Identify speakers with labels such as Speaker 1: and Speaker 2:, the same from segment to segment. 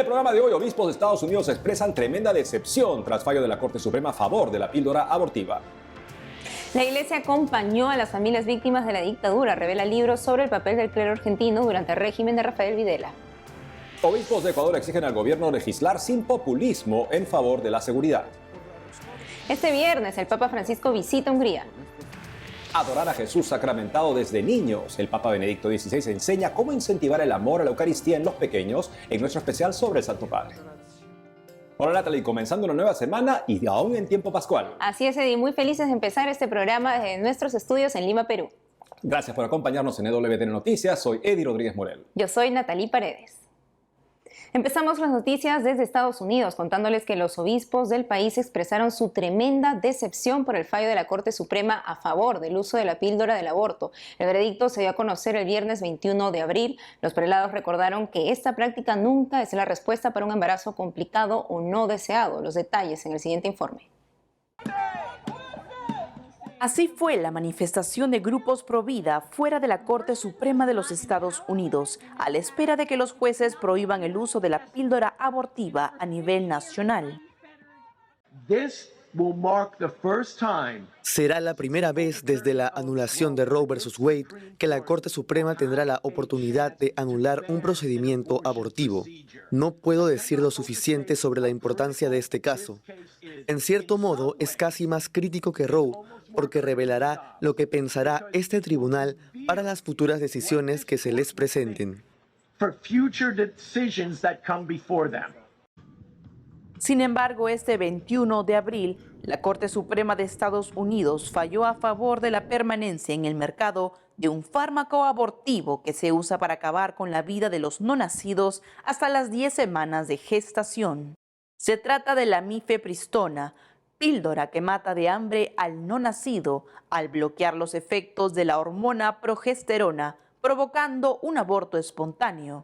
Speaker 1: programa de hoy, obispos de Estados Unidos expresan tremenda decepción tras fallo de la Corte Suprema a favor de la píldora abortiva.
Speaker 2: La Iglesia acompañó a las familias víctimas de la dictadura, revela libros sobre el papel del clero argentino durante el régimen de Rafael Videla.
Speaker 1: Obispos de Ecuador exigen al gobierno legislar sin populismo en favor de la seguridad.
Speaker 2: Este viernes, el Papa Francisco visita Hungría.
Speaker 1: Adorar a Jesús sacramentado desde niños. El Papa Benedicto XVI enseña cómo incentivar el amor a la Eucaristía en los pequeños en nuestro especial sobre el Santo Padre. Hola Natalie, comenzando una nueva semana y aún en tiempo pascual.
Speaker 2: Así es, Eddie, muy felices de empezar este programa desde nuestros estudios en Lima, Perú.
Speaker 1: Gracias por acompañarnos en EWTN Noticias. Soy Eddie Rodríguez Morel.
Speaker 2: Yo soy Natalie Paredes. Empezamos las noticias desde Estados Unidos, contándoles que los obispos del país expresaron su tremenda decepción por el fallo de la Corte Suprema a favor del uso de la píldora del aborto. El veredicto se dio a conocer el viernes 21 de abril. Los prelados recordaron que esta práctica nunca es la respuesta para un embarazo complicado o no deseado. Los detalles en el siguiente informe.
Speaker 3: Así fue la manifestación de grupos pro vida fuera de la Corte Suprema de los Estados Unidos, a la espera de que los jueces prohíban el uso de la píldora abortiva a nivel nacional.
Speaker 4: Será la primera vez desde la anulación de Roe vs. Wade que la Corte Suprema tendrá la oportunidad de anular un procedimiento abortivo. No puedo decir lo suficiente sobre la importancia de este caso. En cierto modo, es casi más crítico que Roe, porque revelará lo que pensará este tribunal para las futuras decisiones que se les presenten.
Speaker 3: Sin embargo, este 21 de abril, la Corte Suprema de Estados Unidos falló a favor de la permanencia en el mercado de un fármaco abortivo que se usa para acabar con la vida de los no nacidos hasta las 10 semanas de gestación. Se trata de la mifepristona, píldora que mata de hambre al no nacido al bloquear los efectos de la hormona progesterona, provocando un aborto espontáneo.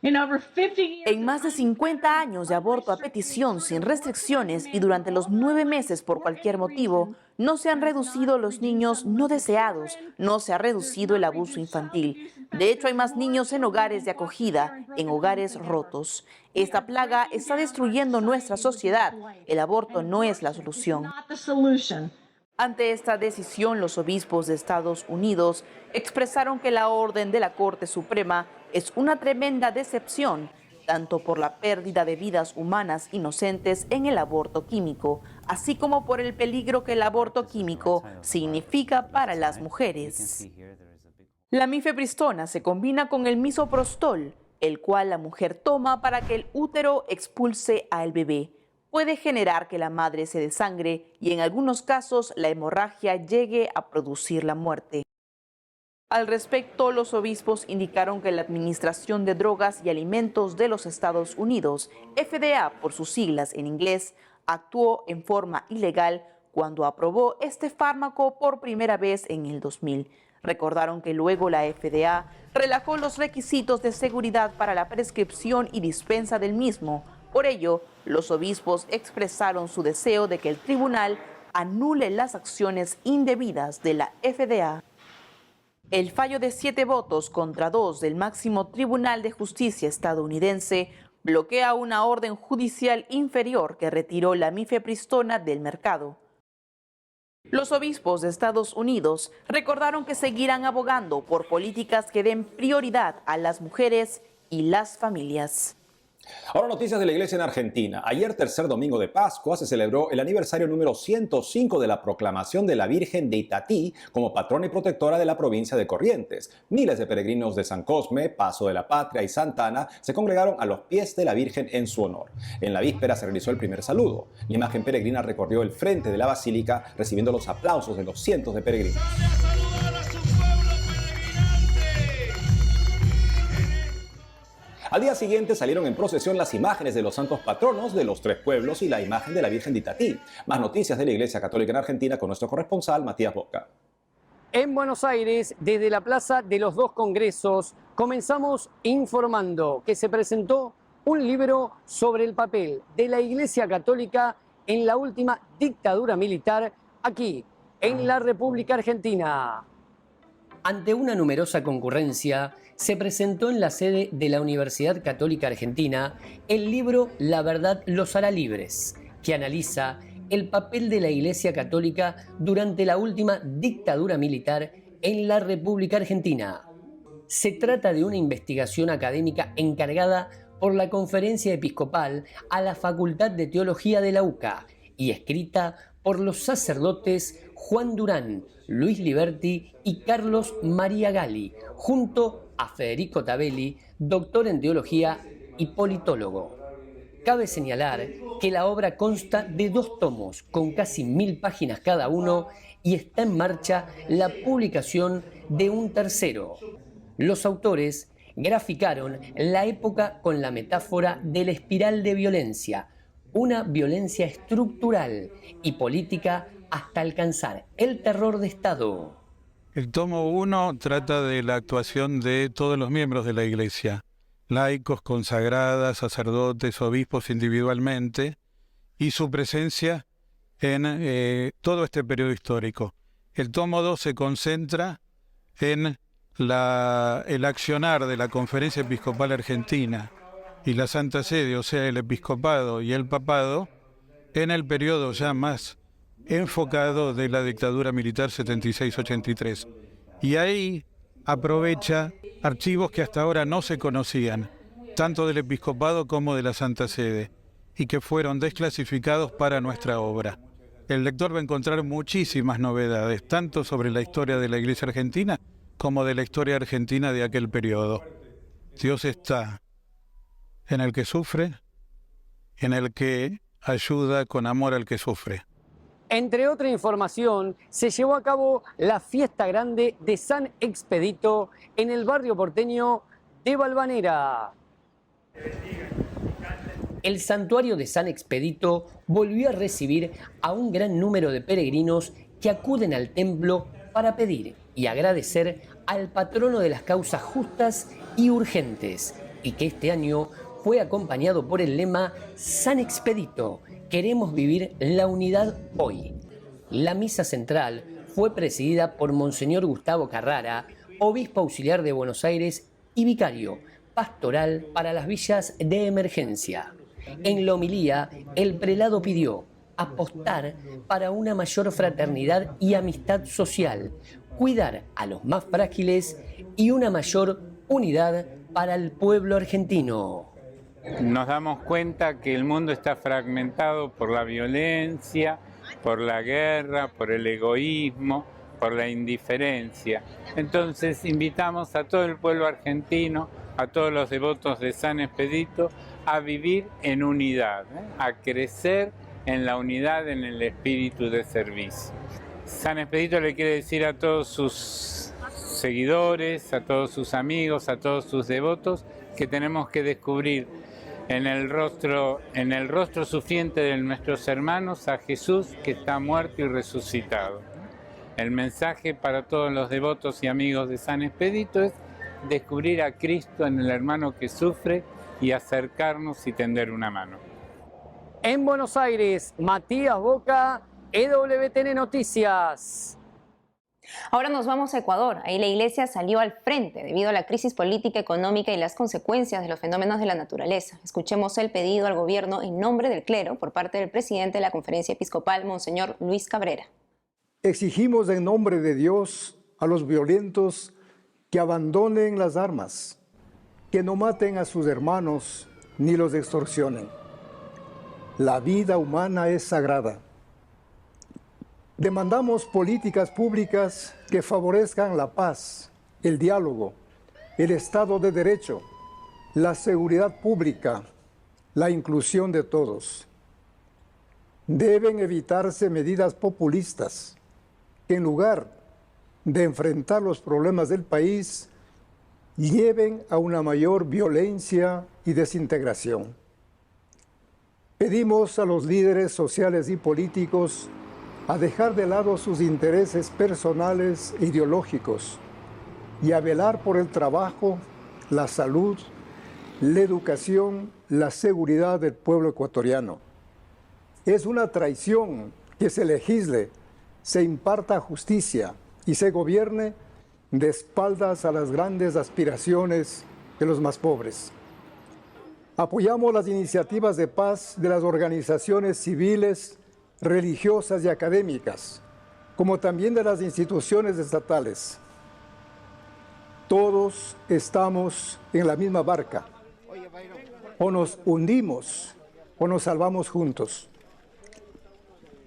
Speaker 3: En más de 50 años de aborto a petición sin restricciones y durante los 9 meses por cualquier motivo, no se han reducido los niños no deseados, no se ha reducido el abuso infantil. De hecho, hay más niños en hogares de acogida, en hogares rotos. Esta plaga está destruyendo nuestra sociedad. El aborto no es la solución. Ante esta decisión, los obispos de Estados Unidos expresaron que la orden de la Corte Suprema es una tremenda decepción, tanto por la pérdida de vidas humanas inocentes en el aborto químico, así como por el peligro que el aborto químico significa para las mujeres. La mifepristona se combina con el misoprostol, el cual la mujer toma para que el útero expulse al bebé. Puede generar que la madre se desangre y en algunos casos la hemorragia llegue a producir la muerte. Al respecto, los obispos indicaron que la Administración de Drogas y Alimentos de los Estados Unidos, FDA por sus siglas en inglés, actuó en forma ilegal cuando aprobó este fármaco por primera vez en el 2000. Recordaron que luego la FDA relajó los requisitos de seguridad para la prescripción y dispensa del mismo. Por ello, los obispos expresaron su deseo de que el tribunal anule las acciones indebidas de la FDA. El fallo de 7 votos contra 2 del máximo Tribunal de Justicia estadounidense bloquea una orden judicial inferior que retiró la mifepristona del mercado. Los obispos de Estados Unidos recordaron que seguirán abogando por políticas que den prioridad a las mujeres y las familias.
Speaker 1: Ahora noticias de la Iglesia en Argentina. Ayer, tercer domingo de Pascua, se celebró el aniversario número 105 de la proclamación de la Virgen de Itatí como patrona y protectora de la provincia de Corrientes. Miles de peregrinos de San Cosme, Paso de la Patria y Santa Ana se congregaron a los pies de la Virgen en su honor. En la víspera se realizó el primer saludo. La imagen peregrina recorrió el frente de la basílica recibiendo los aplausos de los cientos de peregrinos. Al día siguiente salieron en procesión las imágenes de los santos patronos de los 3 pueblos y la imagen de la Virgen de Itatí. Más noticias de la Iglesia Católica en Argentina con nuestro corresponsal Matías Boca.
Speaker 5: En Buenos Aires, desde la Plaza de los Dos Congresos, comenzamos informando que se presentó un libro sobre el papel de la Iglesia Católica en la última dictadura militar aquí, en la República Argentina. Ante una numerosa concurrencia, se presentó en la sede de la Universidad Católica Argentina el libro La verdad los hará libres, que analiza el papel de la Iglesia Católica durante la última dictadura militar en la República Argentina. Se trata de una investigación académica encargada por la Conferencia Episcopal a la Facultad de Teología de la UCA y escrita por los sacerdotes Juan Durán, Luis Liberti y Carlos María Gali, junto a Federico Tabelli, doctor en teología y politólogo. Cabe señalar que la obra consta de 2 tomos con casi 1000 páginas cada uno y está en marcha la publicación de un tercero. Los autores graficaron la época con la metáfora de la espiral de violencia, una violencia estructural y política hasta alcanzar el terror de Estado.
Speaker 6: El tomo 1 trata de la actuación de todos los miembros de la Iglesia, laicos, consagradas, sacerdotes, obispos individualmente, y su presencia en todo este periodo histórico. El tomo 2 se concentra en el accionar de la Conferencia Episcopal Argentina y la Santa Sede, o sea, el episcopado y el papado, en el periodo ya más enfocado de la dictadura militar 76-83. Y ahí aprovecha archivos que hasta ahora no se conocían, tanto del episcopado como de la Santa Sede, y que fueron desclasificados para nuestra obra. El lector va a encontrar muchísimas novedades, tanto sobre la historia de la Iglesia Argentina como de la historia argentina de aquel periodo. Dios está en el que sufre, en el que ayuda con amor al que sufre.
Speaker 5: Entre otra información, se llevó a cabo la fiesta grande de San Expedito en el barrio porteño de Valvanera. El santuario de San Expedito volvió a recibir a un gran número de peregrinos que acuden al templo para pedir y agradecer al patrono de las causas justas y urgentes, y que este año fue acompañado por el lema San Expedito, queremos vivir la unidad hoy. La misa central fue presidida por Monseñor Gustavo Carrara, obispo auxiliar de Buenos Aires y vicario pastoral para las villas de emergencia. En la homilía, el prelado pidió apostar para una mayor fraternidad y amistad social, cuidar a los más frágiles y una mayor unidad para el pueblo argentino.
Speaker 7: Nos damos cuenta que el mundo está fragmentado por la violencia, por la guerra, por el egoísmo, por la indiferencia. Entonces invitamos a todo el pueblo argentino, a todos los devotos de San Expedito, a vivir en unidad, a crecer en la unidad, en el espíritu de servicio. San Expedito le quiere decir a todos sus seguidores, a todos sus amigos, a todos sus devotos, que tenemos que descubrir en el rostro sufriente de nuestros hermanos a Jesús que está muerto y resucitado. El mensaje para todos los devotos y amigos de San Expedito es descubrir a Cristo en el hermano que sufre y acercarnos y tender una mano.
Speaker 5: En Buenos Aires, Matías Boca, EWTN Noticias.
Speaker 2: Ahora nos vamos a Ecuador. Ahí la iglesia salió al frente debido a la crisis política, económica y las consecuencias de los fenómenos de la naturaleza. Escuchemos el pedido al gobierno en nombre del clero por parte del presidente de la Conferencia Episcopal, Monseñor Luis Cabrera.
Speaker 8: Exigimos en nombre de Dios a los violentos que abandonen las armas, que no maten a sus hermanos ni los extorsionen. La vida humana es sagrada. Demandamos políticas públicas que favorezcan la paz, el diálogo, el Estado de Derecho, la seguridad pública, la inclusión de todos. Deben evitarse medidas populistas que en lugar de enfrentar los problemas del país, lleven a una mayor violencia y desintegración. Pedimos a los líderes sociales y políticos a dejar de lado sus intereses personales e ideológicos y a velar por el trabajo, la salud, la educación, la seguridad del pueblo ecuatoriano. Es una traición que se legisle, se imparta justicia y se gobierne de espaldas a las grandes aspiraciones de los más pobres. Apoyamos las iniciativas de paz de las organizaciones civiles, religiosas y académicas, como también de las instituciones estatales. Todos estamos en la misma barca. O nos hundimos o nos salvamos juntos.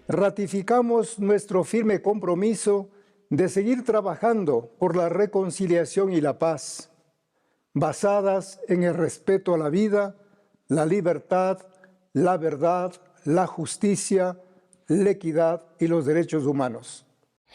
Speaker 8: Ratificamos nuestro firme compromiso de seguir trabajando por la reconciliación y la paz, basadas en el respeto a la vida, la libertad, la verdad, la justicia, la equidad y los derechos humanos.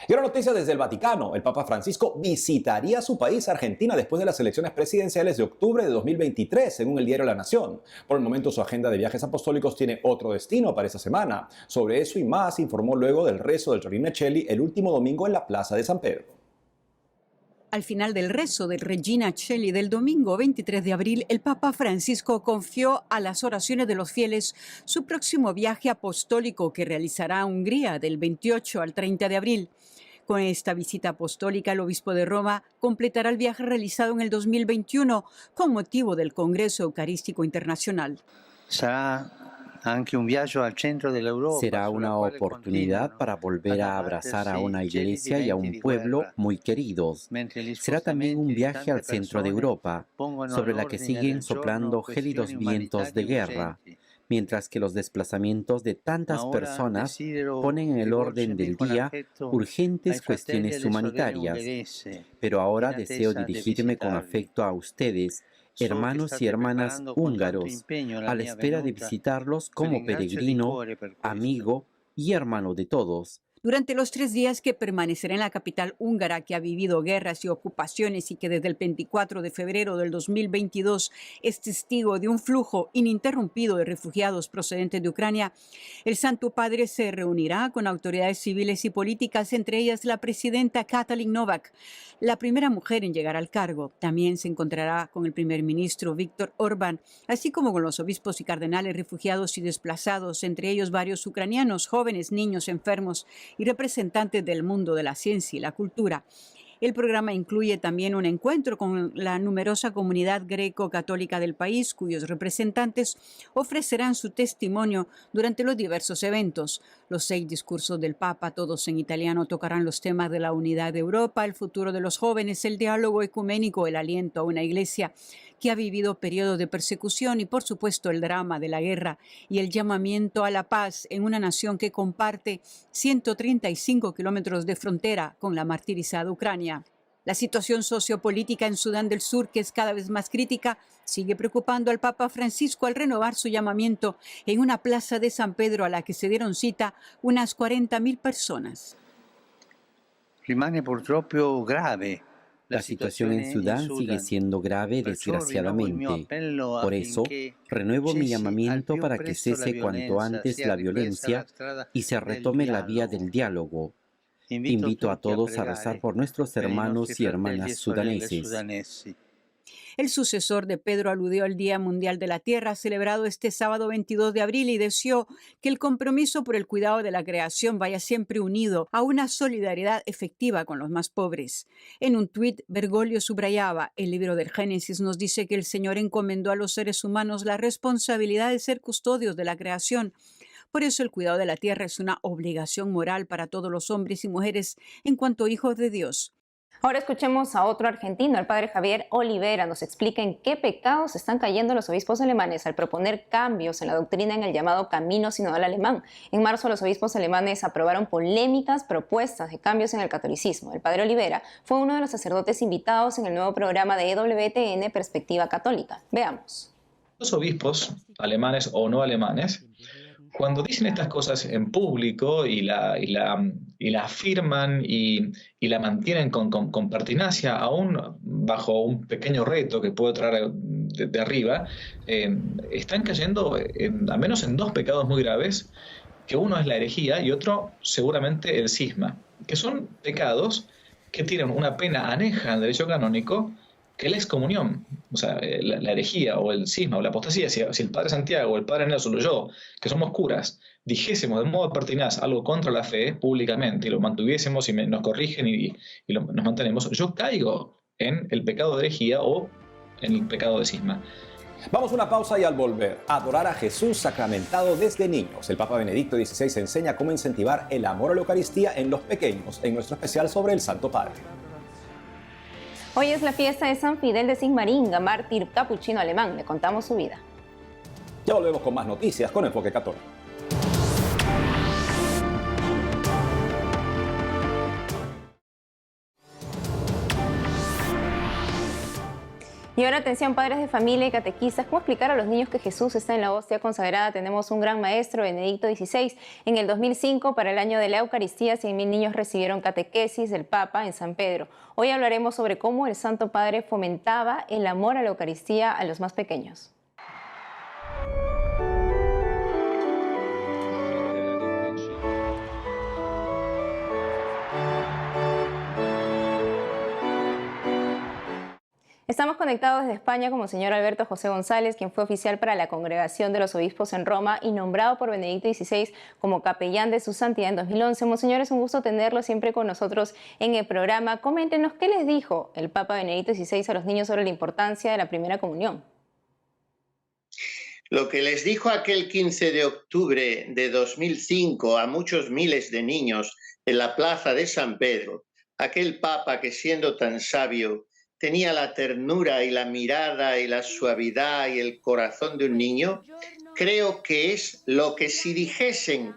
Speaker 1: Y ahora noticia desde el Vaticano. El Papa Francisco visitaría su país, Argentina, después de las elecciones presidenciales de octubre de 2023, según el diario La Nación. Por el momento, su agenda de viajes apostólicos tiene otro destino para esta semana. Sobre eso y más informó luego del rezo del Regina Coeli el último domingo en la Plaza de San Pedro.
Speaker 9: Al final del rezo del Regina Coeli del domingo 23 de abril, el Papa Francisco confió a las oraciones de los fieles su próximo viaje apostólico que realizará a Hungría del 28 al 30 de abril. Con esta visita apostólica, el obispo de Roma completará el viaje realizado en el 2021 con motivo del Congreso Eucarístico Internacional.
Speaker 10: Será una oportunidad para volver a abrazar a una iglesia y a un pueblo muy queridos. Será también un viaje al centro de Europa, sobre la que siguen soplando gélidos vientos de guerra, mientras que los desplazamientos de tantas personas ponen en el orden del día urgentes cuestiones humanitarias. Pero ahora deseo dirigirme con afecto a ustedes, hermanos y hermanas húngaros, a la espera de visitarlos como peregrino, amigo y hermano de todos.
Speaker 9: Durante los 3 días que permanecerá en la capital húngara, que ha vivido guerras y ocupaciones y que desde el 24 de febrero del 2022 es testigo de un flujo ininterrumpido de refugiados procedentes de Ucrania, el Santo Padre se reunirá con autoridades civiles y políticas, entre ellas la presidenta Katalin Novák, la primera mujer en llegar al cargo. También se encontrará con el primer ministro Viktor Orbán, así como con los obispos y cardenales refugiados y desplazados, entre ellos varios ucranianos, jóvenes, niños, enfermos y representantes del mundo de la ciencia y la cultura. El programa incluye también un encuentro con la numerosa comunidad greco-católica del país, cuyos representantes ofrecerán su testimonio durante los diversos eventos. Los 6 discursos del Papa, todos en italiano, tocarán los temas de la unidad de Europa, el futuro de los jóvenes, el diálogo ecuménico, el aliento a una iglesia que ha vivido periodos de persecución y, por supuesto, el drama de la guerra y el llamamiento a la paz en una nación que comparte 135 kilómetros de frontera con la martirizada Ucrania. La situación sociopolítica en Sudán del Sur, que es cada vez más crítica, sigue preocupando al Papa Francisco al renovar su llamamiento en una plaza de San Pedro a la que se dieron cita unas 40.000 personas.
Speaker 10: Rimane purtroppo grave.
Speaker 11: La situación en Sudán sigue siendo grave, desgraciadamente. Por eso, renuevo mi llamamiento para que cese cuanto antes la violencia y se retome la vía del diálogo. Invito a todos a rezar por nuestros hermanos y hermanas sudaneses.
Speaker 9: El sucesor de Pedro aludió al Día Mundial de la Tierra, celebrado este sábado 22 de abril, y deseó que el compromiso por el cuidado de la creación vaya siempre unido a una solidaridad efectiva con los más pobres. En un tuit, Bergoglio subrayaba: el libro del Génesis nos dice que el Señor encomendó a los seres humanos la responsabilidad de ser custodios de la creación. Por eso el cuidado de la tierra es una obligación moral para todos los hombres y mujeres en cuanto hijos de Dios.
Speaker 2: Ahora escuchemos a otro argentino, el padre Javier Olivera. Nos explica en qué pecados están cayendo los obispos alemanes al proponer cambios en la doctrina en el llamado Camino Sinodal Alemán. En marzo, los obispos alemanes aprobaron polémicas propuestas de cambios en el catolicismo. El padre Olivera fue uno de los sacerdotes invitados en el nuevo programa de EWTN Perspectiva Católica. Veamos.
Speaker 12: Los obispos, alemanes o no alemanes, cuando dicen estas cosas en público y la afirman y la mantienen con pertinacia, aún bajo un pequeño reto que puede traer de arriba, están cayendo al menos en 2 pecados muy graves, que uno es la herejía y otro seguramente el cisma, que son pecados que tienen una pena aneja en derecho canónico, que la excomunión, o sea, la herejía o el cisma o la apostasía, si el padre Santiago o el padre Nelson o yo, que somos curas, dijésemos de modo pertinaz algo contra la fe públicamente y lo mantuviésemos y nos corrigen y nos mantenemos, yo caigo en el pecado de herejía o en el pecado de cisma.
Speaker 1: Vamos a una pausa y al volver, adorar a Jesús sacramentado desde niños. El Papa Benedicto XVI enseña cómo incentivar el amor a la Eucaristía en los pequeños, en nuestro especial sobre el Santo Padre.
Speaker 2: Hoy es la fiesta de San Fidel de Sigmaringa, mártir capuchino alemán. Le contamos su vida.
Speaker 1: Ya volvemos con más noticias con Enfoque Católico.
Speaker 2: Y ahora atención, padres de familia y catequistas, ¿cómo explicar a los niños que Jesús está en la hostia consagrada? Tenemos un gran maestro, Benedicto XVI. En el 2005, para el año de la Eucaristía, 100.000 niños recibieron catequesis del Papa en San Pedro. Hoy hablaremos sobre cómo el Santo Padre fomentaba el amor a la Eucaristía a los más pequeños. Estamos conectados desde España con Monseñor Alberto José González, quien fue oficial para la Congregación de los Obispos en Roma y nombrado por Benedicto XVI como capellán de su santidad en 2011. Monseñor, es un gusto tenerlo siempre con nosotros en el programa. Coméntenos qué les dijo el Papa Benedicto XVI a los niños sobre la importancia de la primera comunión.
Speaker 13: Lo que les dijo aquel 15 de octubre de 2005 a muchos miles de niños en la plaza de San Pedro, aquel Papa que siendo tan sabio tenía la ternura y la mirada y la suavidad y el corazón de un niño, creo que es lo que si dijesen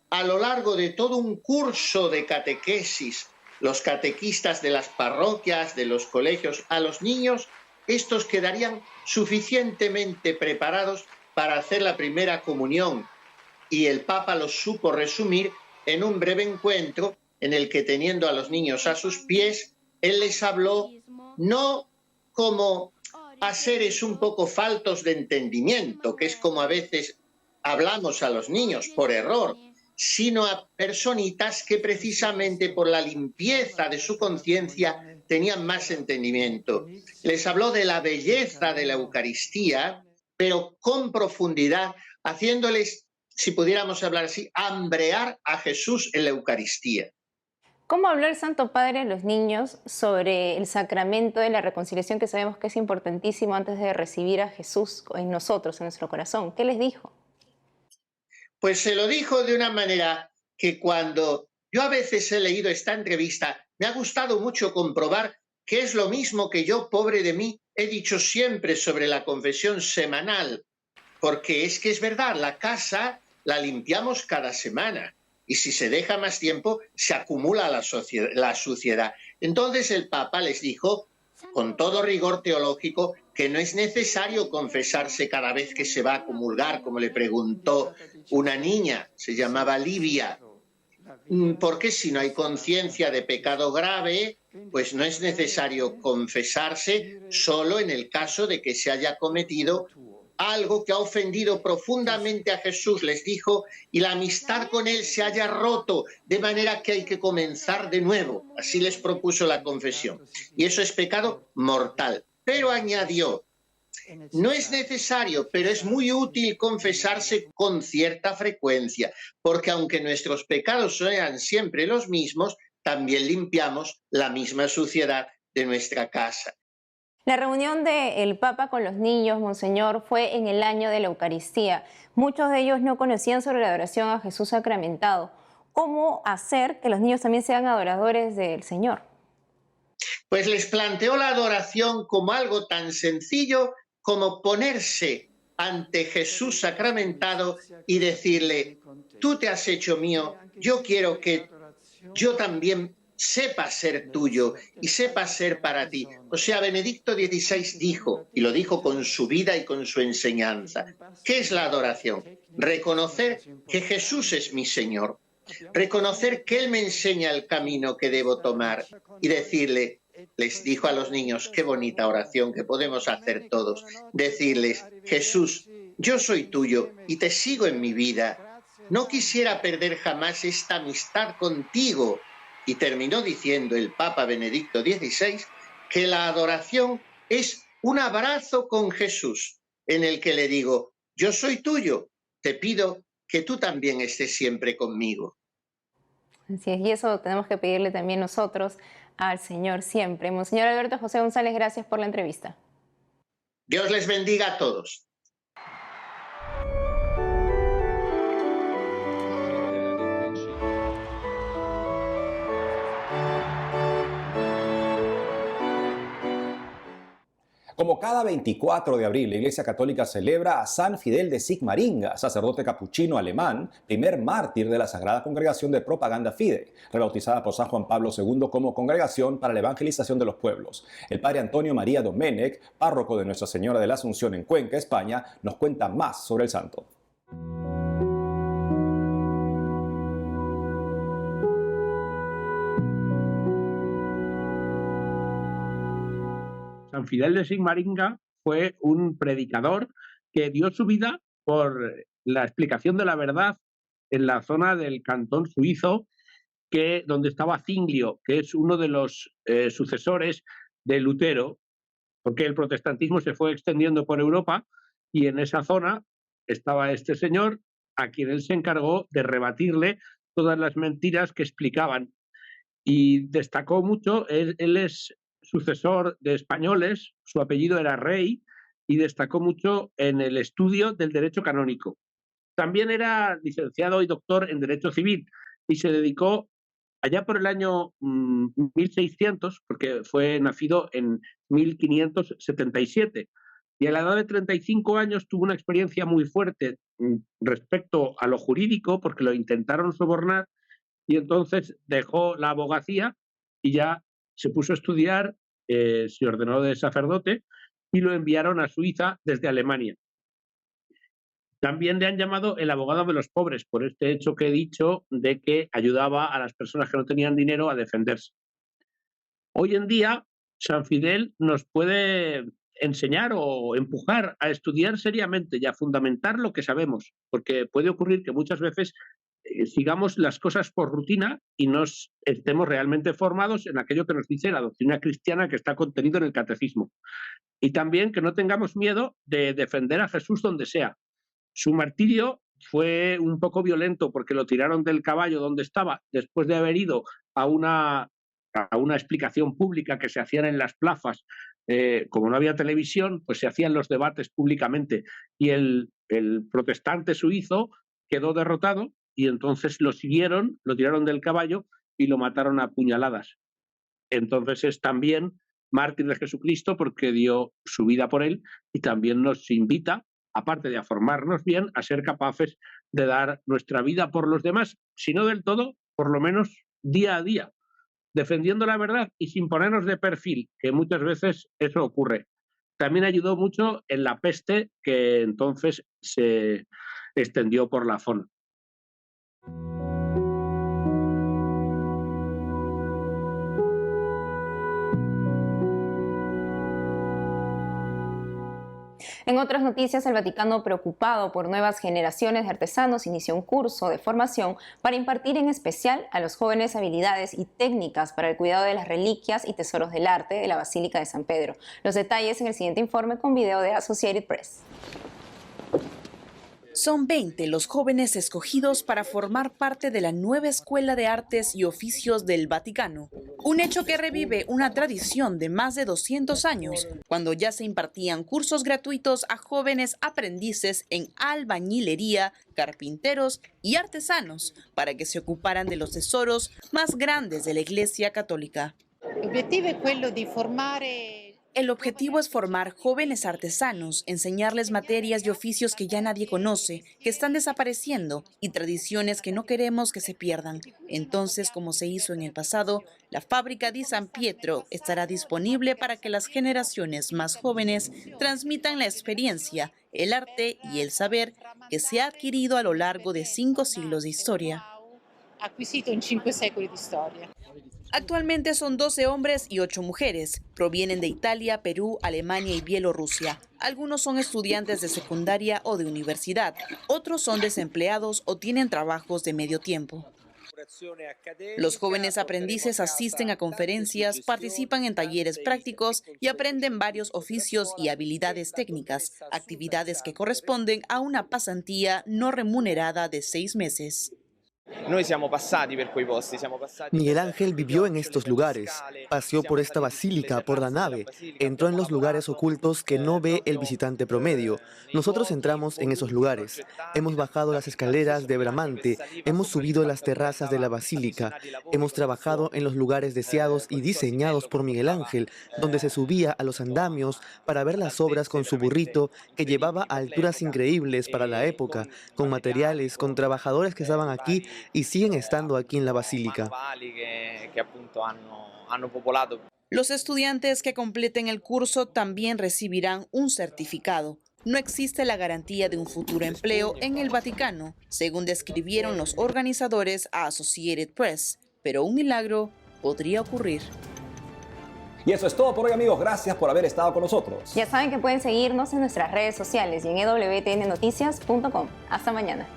Speaker 13: a lo largo de todo un curso de catequesis los catequistas de las parroquias, de los colegios, a los niños, estos quedarían suficientemente preparados para hacer la primera comunión. Y el Papa los supo resumir en un breve encuentro en el que, teniendo a los niños a sus pies, él les habló no como a seres un poco faltos de entendimiento, que es como a veces hablamos a los niños por error, sino a personitas que precisamente por la limpieza de su conciencia tenían más entendimiento. Les habló de la belleza de la Eucaristía, pero con profundidad, haciéndoles, si pudiéramos hablar así, hambrear a Jesús en la Eucaristía.
Speaker 2: ¿Cómo habló el Santo Padre a los niños sobre el sacramento de la reconciliación, que sabemos que es importantísimo antes de recibir a Jesús en nosotros, en nuestro corazón? ¿Qué les dijo?
Speaker 13: Pues se lo dijo de una manera que cuando yo a veces he leído esta entrevista, me ha gustado mucho comprobar que es lo mismo que yo, pobre de mí, he dicho siempre sobre la confesión semanal, porque es que es verdad, la casa la limpiamos cada semana. Y si se deja más tiempo, se acumula la suciedad. Entonces el Papa les dijo, con todo rigor teológico, que no es necesario confesarse cada vez que se va a comulgar, como le preguntó una niña, se llamaba Livia. Porque si no hay conciencia de pecado grave, pues no es necesario confesarse solo en el caso de que se haya cometido algo que ha ofendido profundamente a Jesús, les dijo, y la amistad con él se haya roto, de manera que hay que comenzar de nuevo. Así les propuso la confesión. Y eso es pecado mortal. Pero añadió, no es necesario, pero es muy útil confesarse con cierta frecuencia, porque aunque nuestros pecados sean siempre los mismos, también limpiamos la misma suciedad de nuestra casa.
Speaker 2: La reunión del Papa con los niños, Monseñor, fue en el año de la Eucaristía. Muchos de ellos no conocían sobre la adoración a Jesús sacramentado. ¿Cómo hacer que los niños también sean adoradores del Señor?
Speaker 13: Pues les planteó la adoración como algo tan sencillo como ponerse ante Jesús sacramentado y decirle, tú te has hecho mío, yo quiero que yo también sepa ser tuyo y sepa ser para ti. O sea, Benedicto XVI dijo, y lo dijo con su vida y con su enseñanza, ¿qué es la adoración? Reconocer que Jesús es mi Señor, reconocer que Él me enseña el camino que debo tomar y decirle, les dijo a los niños, qué bonita oración que podemos hacer todos, decirles, Jesús, yo soy tuyo y te sigo en mi vida. No quisiera perder jamás esta amistad contigo. Y terminó diciendo el Papa Benedicto XVI que la adoración es un abrazo con Jesús, en el que le digo, yo soy tuyo, te pido que tú también estés siempre conmigo.
Speaker 2: Así es, y eso tenemos que pedirle también nosotros al Señor siempre. Monseñor Alberto José González, gracias por la entrevista.
Speaker 13: Dios les bendiga a todos.
Speaker 1: Como cada 24 de abril, la Iglesia Católica celebra a San Fidel de Sigmaringa, sacerdote capuchino alemán, primer mártir de la Sagrada Congregación de Propaganda Fide, rebautizada por San Juan Pablo II como Congregación para la Evangelización de los Pueblos. El padre Antonio María Domènech, párroco de Nuestra Señora de la Asunción en Cuenca, España, nos cuenta más sobre el santo.
Speaker 14: San Fidel de Sigmaringa fue un predicador que dio su vida por la explicación de la verdad en la zona del cantón suizo, donde estaba Zinglio, que es uno de los sucesores de Lutero, porque el protestantismo se fue extendiendo por Europa y en esa zona estaba este señor a quien él se encargó de rebatirle todas las mentiras que explicaban. Y destacó mucho, él es sucesor de españoles, su apellido era Rey, y destacó mucho en el estudio del derecho canónico. También era licenciado y doctor en Derecho Civil y se dedicó allá por el año 1600, porque fue nacido en 1577, y a la edad de 35 años tuvo una experiencia muy fuerte respecto a lo jurídico, porque lo intentaron sobornar, y entonces dejó la abogacía y ya se puso a estudiar, se ordenó de sacerdote y lo enviaron a Suiza desde Alemania. También le han llamado el abogado de los pobres por este hecho que he dicho de que ayudaba a las personas que no tenían dinero a defenderse. Hoy en día, San Fidel nos puede enseñar o empujar a estudiar seriamente y a fundamentar lo que sabemos, porque puede ocurrir que muchas veces sigamos las cosas por rutina y no estemos realmente formados en aquello que nos dice la doctrina cristiana que está contenido en el catecismo. Y también que no tengamos miedo de defender a Jesús donde sea. Su martirio fue un poco violento porque lo tiraron del caballo donde estaba después de haber ido a una explicación pública que se hacían en las plazas. Como no había televisión, pues se hacían los debates públicamente y el protestante suizo quedó derrotado y entonces lo siguieron, lo tiraron del caballo y lo mataron a puñaladas. Entonces es también mártir de Jesucristo porque dio su vida por él y también nos invita, aparte de a formarnos bien, a ser capaces de dar nuestra vida por los demás, si no del todo, por lo menos día a día, defendiendo la verdad y sin ponernos de perfil, que muchas veces eso ocurre. También ayudó mucho en la peste que entonces se extendió por la zona.
Speaker 2: En otras noticias, el Vaticano, preocupado por nuevas generaciones de artesanos, inició un curso de formación para impartir en especial a los jóvenes habilidades y técnicas para el cuidado de las reliquias y tesoros del arte de la Basílica de San Pedro. Los detalles en el siguiente informe con video de Associated Press.
Speaker 3: Son 20 los jóvenes escogidos para formar parte de la nueva Escuela de Artes y Oficios del Vaticano. Un hecho que revive una tradición de más de 200 años, cuando ya se impartían cursos gratuitos a jóvenes aprendices en albañilería, carpinteros y artesanos para que se ocuparan de los tesoros más grandes de la Iglesia Católica. El objetivo es formar jóvenes artesanos, enseñarles materias y oficios que ya nadie conoce, que están desapareciendo y tradiciones que no queremos que se pierdan. Entonces, como se hizo en el pasado, la fábrica de San Pietro estará disponible para que las generaciones más jóvenes transmitan la experiencia, el arte y el saber que se ha adquirido a lo largo de 5 siglos de historia. Actualmente son 12 hombres y 8 mujeres. Provienen de Italia, Perú, Alemania y Bielorrusia. Algunos son estudiantes de secundaria o de universidad. Otros son desempleados o tienen trabajos de medio tiempo. Los jóvenes aprendices asisten a conferencias, participan en talleres prácticos y aprenden varios oficios y habilidades técnicas, actividades que corresponden a una pasantía no remunerada de 6 meses.
Speaker 4: Miguel Ángel vivió en estos lugares, paseó por esta basílica, por la nave, entró en los lugares ocultos que no ve el visitante promedio. Nosotros entramos en esos lugares, hemos bajado las escaleras de Bramante, hemos subido las terrazas de la basílica, hemos trabajado en los lugares deseados y diseñados por Miguel Ángel, donde se subía a los andamios para ver las obras con su burrito que llevaba a alturas increíbles para la época, con materiales, con trabajadores que estaban aquí y siguen estando aquí en la basílica.
Speaker 3: Los estudiantes que completen el curso también recibirán un certificado. No existe la garantía de un futuro empleo en el Vaticano, según describieron los organizadores a Associated Press, pero un milagro podría ocurrir.
Speaker 1: Y eso es todo por hoy, amigos. Gracias por haber estado con nosotros.
Speaker 2: Ya saben que pueden seguirnos en nuestras redes sociales y en ewtnnoticias.com. Hasta mañana.